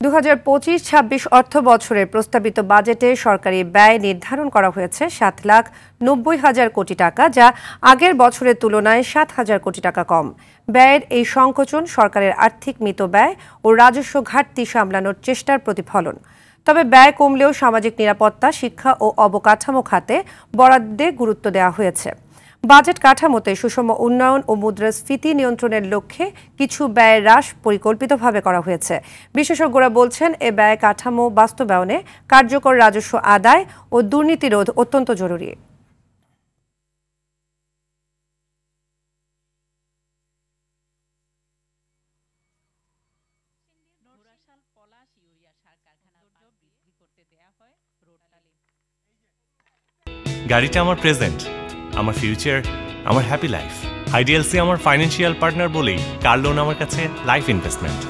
২০২৫-২৬ অর্থ বছরের প্রস্তাবিত বাজেটে সরকারি ব্যয় নির্ধারণ করা হয়েছে ৭,৯০,০০০ কোটি টাকা, যা আগের বছরের তুলনায় ৭,০০০ কোটি টাকা কম। ব্যয়ের এই সংকোচন সরকারের আর্থিক মিতব্যয় ও রাজস্ব ঘাটতি সামলানোর চেষ্টার প্রতিফলন। তবে ব্যয় কমলেও সামাজিক নিরাপত্তা, শিক্ষা ও অবকাঠামো খাতে বরাদ্দে গুরুত্ব দেওয়া হয়েছে। বাজেট কাঠামোতে সুষম উন্নয়ন ও মুদ্রাস্ফীতি নিয়ন্ত্রণের লক্ষ্যে কিছু ব্যয় হ্রাস পরিকল্পিতভাবে করা হয়েছে। বিশেষজ্ঞরা বলছেন, এ ব্যয় কাঠামো বাস্তবায়নে কার্যকর রাজস্ব আদায় ও দুর্নীতি রোধ অত্যন্ত জরুরি। গাড়িটা আমার প্রেজেন্ট, আমার ফিউচার, আমার হ্যাপি লাইফ। আইডিএলসি আমার ফাইন্যান্সিয়াল পার্টনার বলেই কার লোন আমার কাছে লাইফ ইনভেস্টমেন্ট।